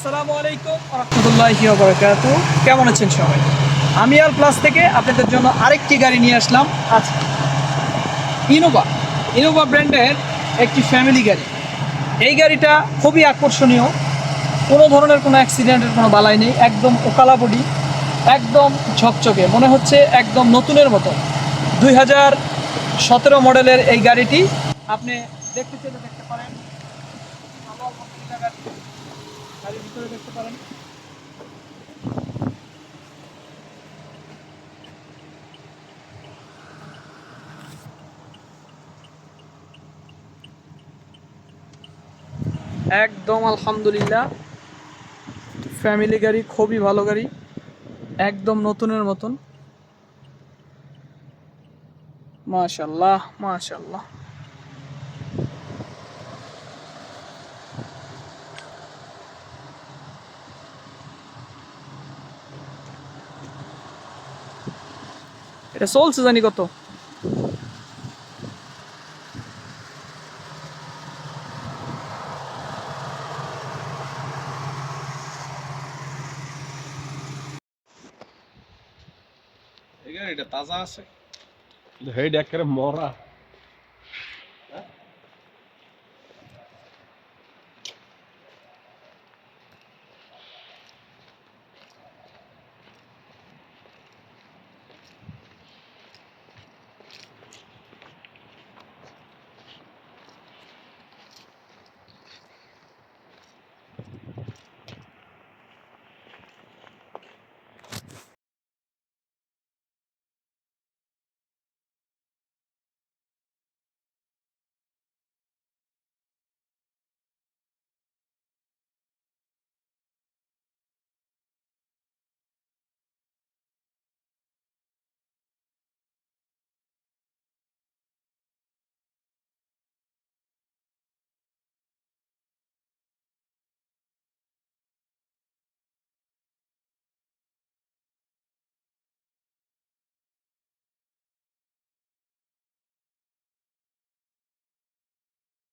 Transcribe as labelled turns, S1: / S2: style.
S1: আসসালামু আলাইকুম ওয়া রাহমাতুল্লাহি ওয়া বারাকাতুহু। কেমন আছেন সবাই? আমি আর প্লাস থেকে আপনাদের জন্য আরেকটি গাড়ি নিয়ে আসলাম আজকে। ইনোভা ইনোভা ব্র্যান্ডের একটি ফ্যামিলি গাড়ি। এই গাড়িটা খুবই আকর্ষণীয়। কোনো ধরনের কোনো অ্যাক্সিডেন্টের কোনো বালাই নেই, একদম ওকালা বডি, একদম ঝকঝকে, মনে হচ্ছে একদম নতুনের মতো। 2017 মডেলের এই গাড়িটি আপনি দেখতে চাইলে দেখতে পারেন। ভালো আলহামদুলিল্লাহ, গাড়ির ভিতরে দেখতে পারেন। একদম আলহামদুলিল্লাহ, ফ্যামিলি গাড়ি, খুবই ভালো গাড়ি, একদম নতুনের মতন। মাশাল্লাহ মাশাল্লাহ। এটা চলছে জানি কত।
S2: এই গাড়িটা তাজা আছে, কিন্তু হেড একেবারে মরা।